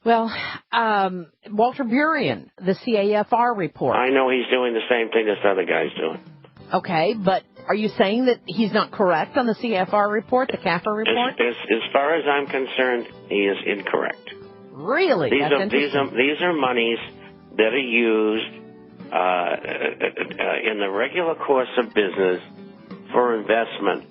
Well, Walter Burien, the CAFR report. I know he's doing the same thing this other guy's doing. Okay, but are you saying that he's not correct on the CAFR report, the CAFR report? As far as I'm concerned, he is incorrect. Really? These are monies that are used in the regular course of business for investment.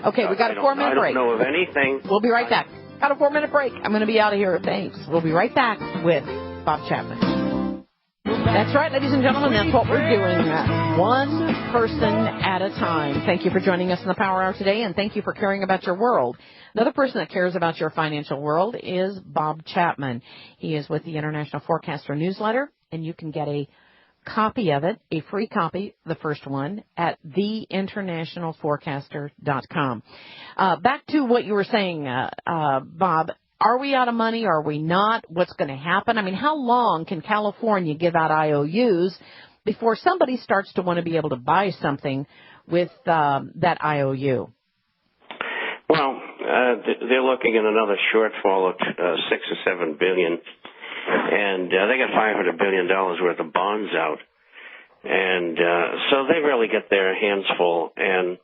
Okay, we got a 4-minute break. I don't know of anything. We'll be right back. Got a 4-minute break. I'm going to be out of here. Thanks. We'll be right back with Bob Chapman. That's right, ladies and gentlemen. That's what we're doing. One person at a time. Thank you for joining us in the Power Hour today, and thank you for caring about your world. Another person that cares about your financial world is Bob Chapman. He is with the International Forecaster newsletter, and you can get a copy of it, a free copy, the first one, at theinternationalforecaster.com. Back to what you were saying, Bob. Are we out of money? Are we not? What's going to happen? I mean, how long can California give out IOUs before somebody starts to want to be able to buy something with that IOU? Well, they're looking at another shortfall of $6 or $7 billion. And they got $500 billion worth of bonds out. And so they really get their hands full. And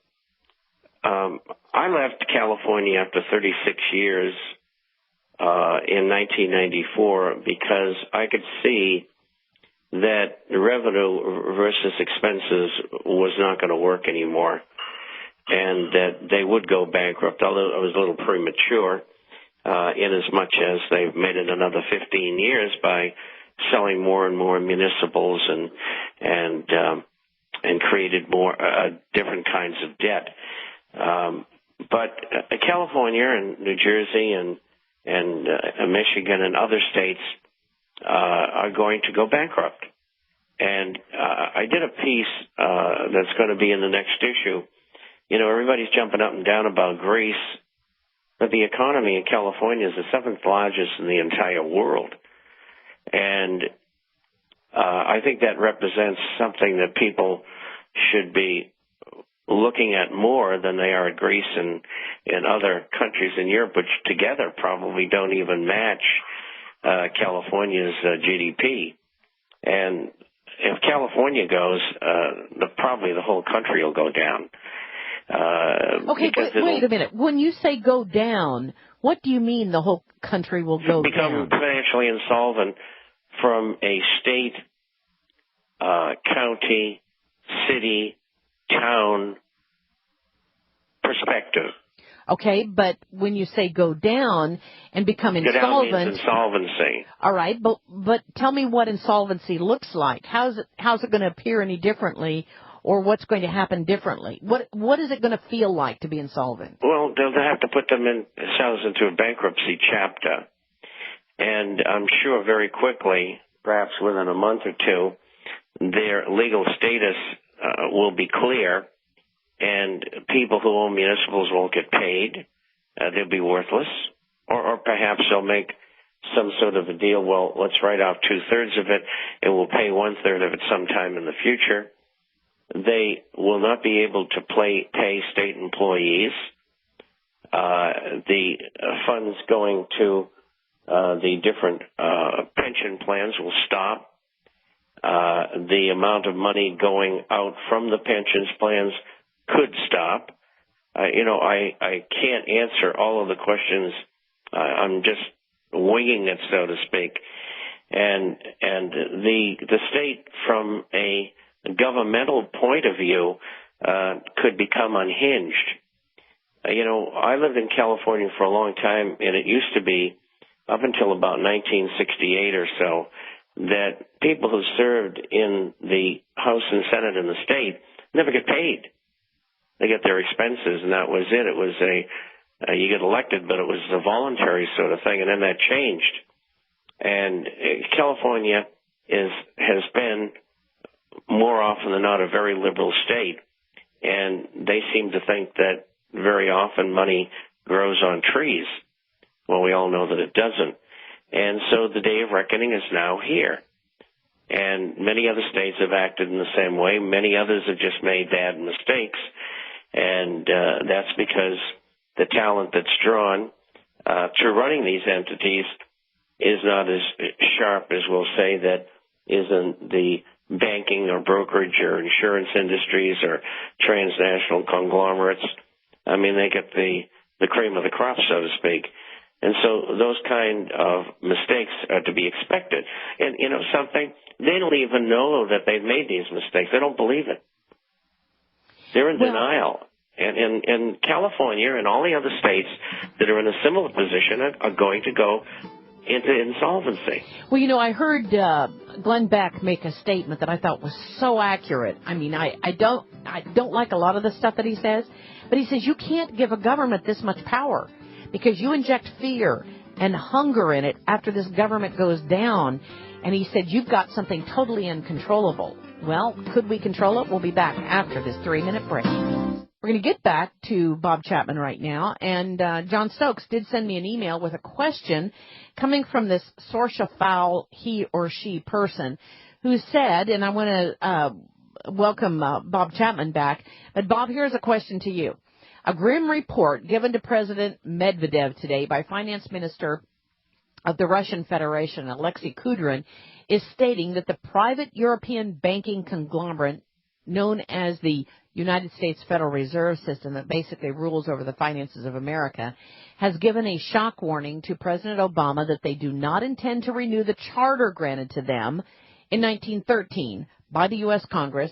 I left California after 36 years in 1994 because I could see that the revenue versus expenses was not going to work anymore and that they would go bankrupt, although I was a little premature. In as much as they've made it another 15 years by selling more and more municipals and created more different kinds of debt. But California and New Jersey and Michigan and other states are going to go bankrupt. And I did a piece that's going to be in the next issue. You know, everybody's jumping up and down about Greece. But the economy in California is the 7th largest in the entire world. And I think that represents something that people should be looking at more than they are at Greece and other countries in Europe, which together probably don't even match California's GDP. And if California goes, probably the whole country will go down. Okay, wait a minute. When you say go down, what do you mean the whole country will go down? Become financially insolvent from a state, county, city, town perspective. Okay, but when you say go down and become insolvent... Go down means insolvency. All right, but tell me what insolvency looks like. How's it going to appear any differently? Or what's going to happen differently? What is it going to feel like to be insolvent? Well, they'll have to put themselves into a bankruptcy chapter. And I'm sure very quickly, perhaps within a month or two, their legal status will be clear, and people who own municipals won't get paid. They'll be worthless. Or perhaps they'll make some sort of a deal, well, let's write off 2/3 of it, and we'll pay 1/3 of it sometime in the future. They will not be able to pay state employees. The funds going to the different pension plans will stop. The amount of money going out from the pensions plans could stop. I can't answer all of the questions. I'm just winging it, so to speak. And the state, from a governmental point of view, could become unhinged. I lived in California for a long time, and it used to be, up until about 1968 or so, that people who served in the House and Senate in the state never get paid. They get their expenses, and that was it. It was you get elected, but it was a voluntary sort of thing, and then that changed. And California has been, more often than not, a very liberal state, and they seem to think that very often money grows on trees. Well, we all know that it doesn't. And so the day of reckoning is now here. And many other states have acted in the same way. Many others have just made bad mistakes, and that's because the talent that's drawn to running these entities is not as sharp as we'll say that is in the banking or brokerage or insurance industries or transnational conglomerates. I mean, they get the cream of the crop, so to speak. And so those kind of mistakes are to be expected. And, you know, something, they don't even know that they've made these mistakes. They don't believe it. They're in denial. And California and all the other states that are in a similar position are going to go into insolvency. Well, you know, I heard Glenn Beck make a statement that I thought was so accurate. I mean, I don't like a lot of the stuff that he says, but he says you can't give a government this much power because you inject fear and hunger in it after this government goes down. And he said you've got something totally uncontrollable. Well, could we control it? We'll be back after this 3-minute break. We're going to get back to Bob Chapman right now. And John Stokes did send me an email with a question coming from this Sorsha Fowl, he or she person, who said, and I want to welcome Bob Chapman back, but Bob, here's a question to you. A grim report given to President Medvedev today by Finance Minister of the Russian Federation, Alexei Kudrin, is stating that the private European banking conglomerate known as the United States Federal Reserve System that basically rules over the finances of America has given a shock warning to President Obama that they do not intend to renew the charter granted to them in 1913 by the U.S. Congress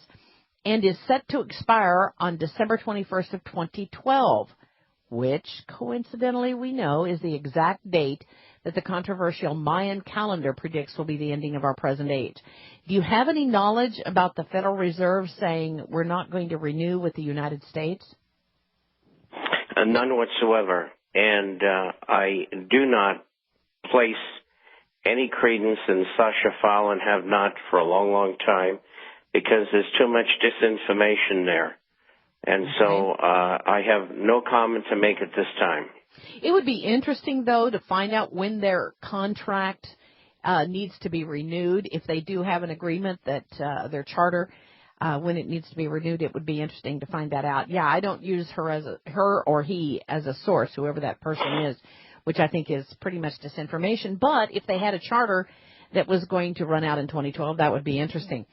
and is set to expire on December 21st of 2012, which coincidentally we know is the exact date that the controversial Mayan calendar predicts will be the ending of our present age. Do you have any knowledge about the Federal Reserve saying we're not going to renew with the United States? None whatsoever. And I do not place any credence in Sasha Fowl and have not for a long, long time because there's too much disinformation there. And so I have no comment to make at this time. It would be interesting, though, to find out when their contract needs to be renewed. If they do have an agreement that their charter, when it needs to be renewed, it would be interesting to find that out. Yeah, I don't use her or he as a source, whoever that person is, which I think is pretty much disinformation. But if they had a charter that was going to run out in 2012, that would be interesting.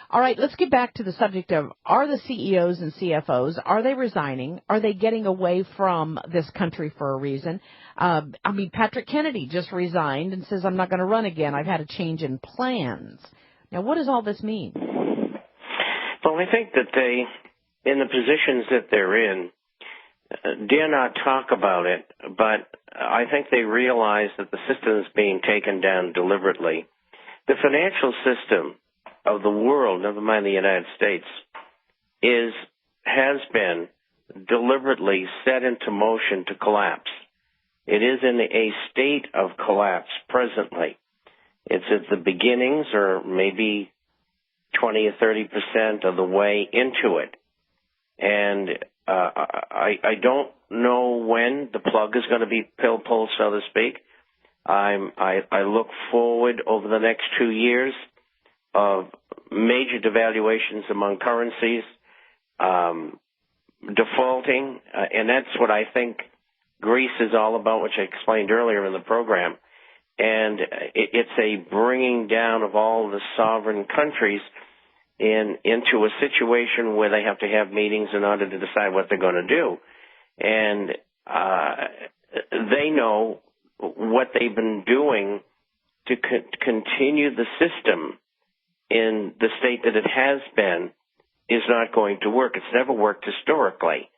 All right, let's get back to the subject of, are the CEOs and CFOs, are they resigning? Are they getting away from this country for a reason? Patrick Kennedy just resigned and says, I'm not going to run again. I've had a change in plans. Now, what does all this mean? Well, I think that they, in the positions that they're in, dare not talk about it, but I think they realize that the system is being taken down deliberately. The financial system of the world, never mind the United States, has been deliberately set into motion to collapse. It is in a state of collapse presently. It's at the beginnings or maybe 20 or 30% of the way into it. And I don't know when the plug is going to be pulled, so to speak. I look forward over the next 2 years of major devaluations among currencies, defaulting, and that's what I think Greece is all about, which I explained earlier in the program. And it's a bringing down of all the sovereign countries into a situation where they have to have meetings in order to decide what they're going to do. And they know what they've been doing to continue the system in the state that it has been is not going to work. It's never worked historically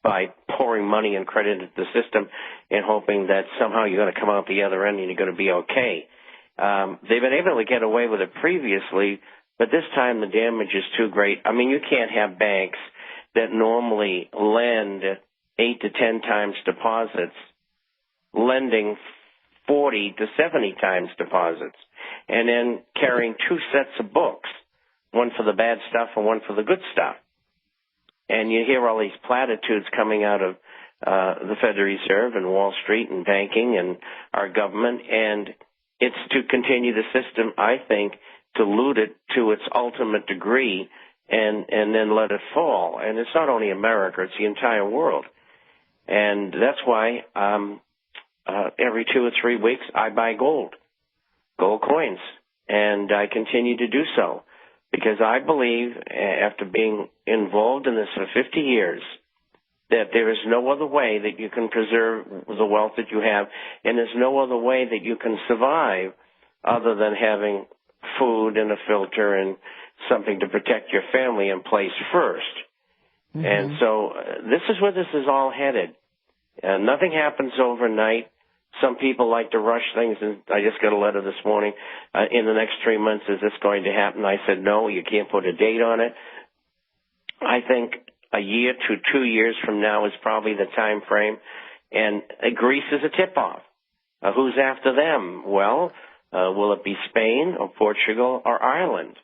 by pouring money and credit into the system and hoping that somehow you're going to come out the other end and you're going to be okay. They've been able to get away with it previously, but this time the damage is too great. I mean, you can't have banks that normally lend 8 to 10 times deposits lending 40 to 70 times deposits, and then carrying 2 sets of books, one for the bad stuff and one for the good stuff. And you hear all these platitudes coming out of the Federal Reserve and Wall Street and banking and our government, and it's to continue the system, I think, to loot it to its ultimate degree and then let it fall. And it's not only America, it's the entire world. And that's why every 2 or 3 weeks I buy gold. gold coins. And I continue to do so because I believe, after being involved in this for 50 years, that there is no other way that you can preserve the wealth that you have, and there's no other way that you can survive other than having food and a filter and something to protect your family in place first. Mm-hmm. And so this is where this is all headed. Nothing happens overnight. Some people like to rush things, and I just got a letter this morning. In the next 3 months, is this going to happen? I said, no, you can't put a date on it. I think a year to 2 years from now is probably the time frame, and Greece is a tip-off. Who's after them? Well, will it be Spain or Portugal or Ireland?